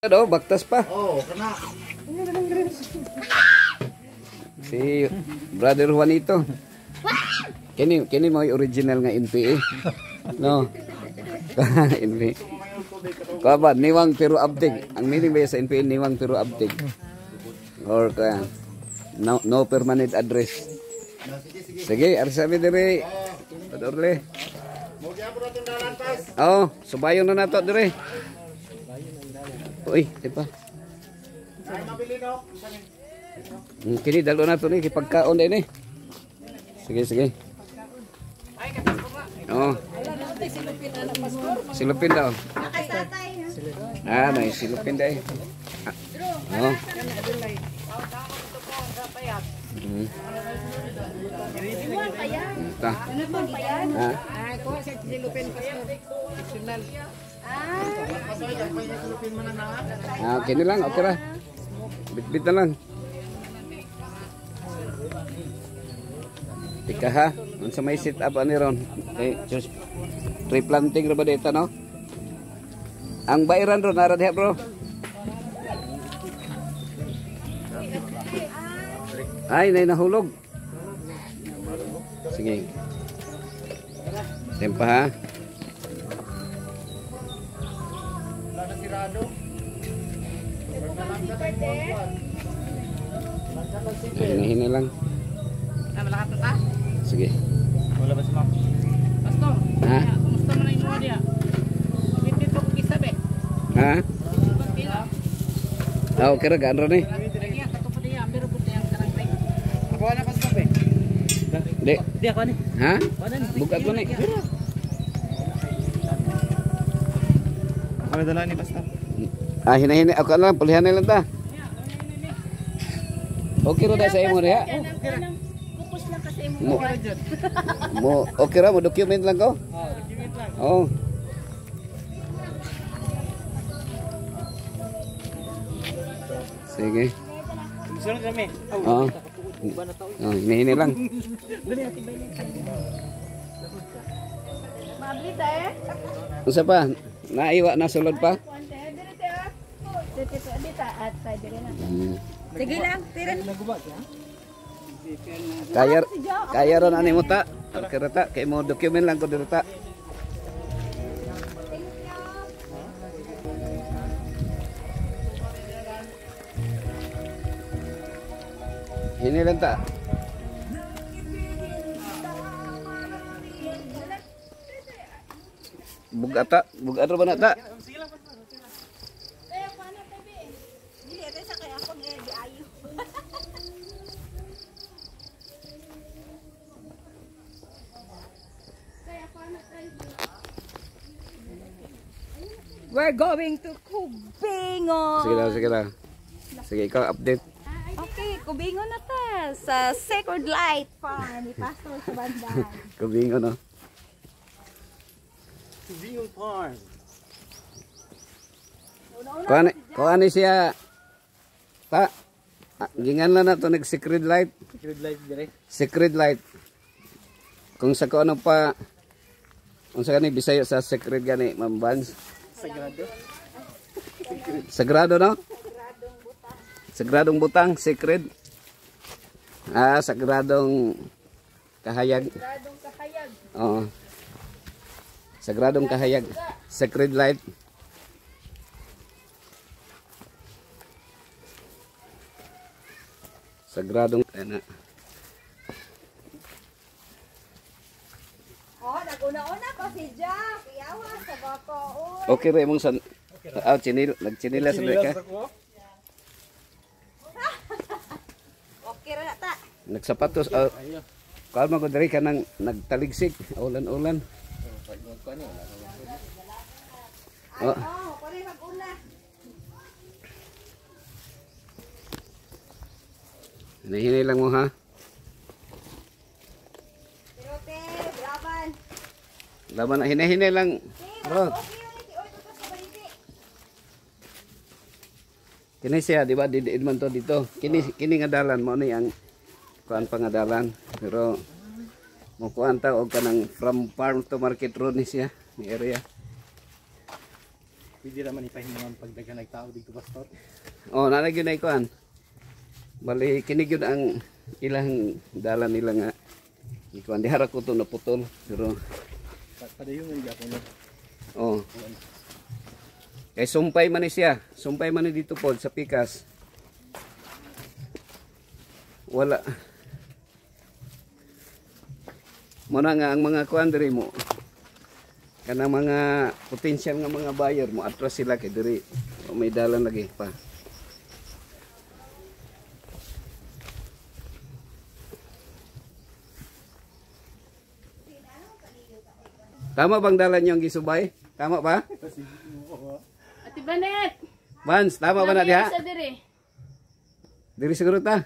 Ano, baktas pa. Oh, kena. Si Brother Juanito. Kini mo yung original nga NPA. No. NPA. Kaba, niwang pero abdig. Ang meaning ba sa NPA, niwang pero abdig. Or kaya, no permanent address. Sige, arsabi dire. Padorle. Oh, subayon na nato dire. Uy, diba? Kini dalo na to ni kipagkaon din eh. Sige, sige. Oh. Silupin daw. Ah, may silupin daw. Oh. Ito. Ha? Ah, okay na lang, okay ra. Bit-bit na lang. Tika ha, unsa may sit up ani ron? Okay, just replanting ra ba dito no? Ang bairan ron nara diha bro. Ay, nay nahulog. Sige. Tempa ha. Hini lang. Malakas na ta? Sige. Wala ba si ma'am? Pastor. Ha? Kumusta man ang inuha dia? Pagkitid ko kisabi. Ha? Pagkila. Ah, okay ra gaan ron eh. Lagi ang katupad niya. Pero po yung karangtay. Ako na pastor eh. Di. Di ako ni. Ha? Buka ko ni. Kami dala ni pastor. Ah, hina-hina ako lang pulihan na lang ta. Okay ra da sa imo diha. Kupos lang kasi mo. Mo okay ra mo document lang ko? Document lang. Oh. Sige. Sunod kami. Oo. Oh, hini lang. Mablita eh. Unsa pa? Naiwa na sulod pa? Sige lang, tiran. Kaya ron ani mo ta. Kereta kay mo document lang ko dito ta. Ini lang ta. Bugata ba na ta? We're going to Kubingon. Sige lang. Sige, ikaw update. Okay, Kubingon na ta sa Sacred Light Farm ni Pastor sa Bandan. Kubingon no. Kubingon Farm. Kuan siya. Ta. Gingan lang na to nag secret light. Secret light dire. Secret light. Kung sa ko ano pa unsa gani Bisaya sa secret gani Ma'am Vans? Sagrado. Sagrado no? Sagradong butang, secret. Ah, sagradong kahayag. Gradong kahayag. Oo. Sagradong kahayag. Secret light. Sagradong ana. Oh, naguna-una pa si Jack. Iyawa sa bako. Okay ra imong san nagchinila sa ka. Okay ra na ta. Nagsapatos kuan mo ko diri ka nang nagtaligsik, ulan-ulan. Oh. Oh, pare mag-una. Hinahinay lang mo ha. Pirote, braban. Laban na hinahinay lang. Bro. Kini siya, di ba? Didiin man to dito. Kini nga dalan mo ni ang kuan pangadalan. Pero mo kuan ta og kanang from farm to market road ni siya, ni area. Pwede naman ipahingan pagdagan nagtao dito, Pastor. Oh, nalagyan na ikuan. Bali kinig yun ang ilang dala nila nga. Ikuan di hara ko to naputol pero Padayon nga ako no. oh. Kay sumpay man ni siya. Sumpay man ni dito pod sa pikas. Wala. Muna nga ang mga kuan diri mo. Kanang mga potensyal nga mga buyer mo atras sila kay diri may dalan lagi pa. Tama bang dalan niyo ang gisubay? Tama ba? Ate Banet! Vans, tama ba na diha? Sa dire. Diri siguro ta.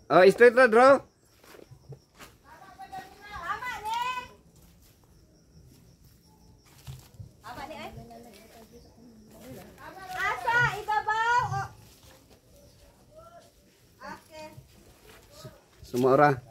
Oh, straight na, draw. Asa, ibabaw. Okay. Sumora.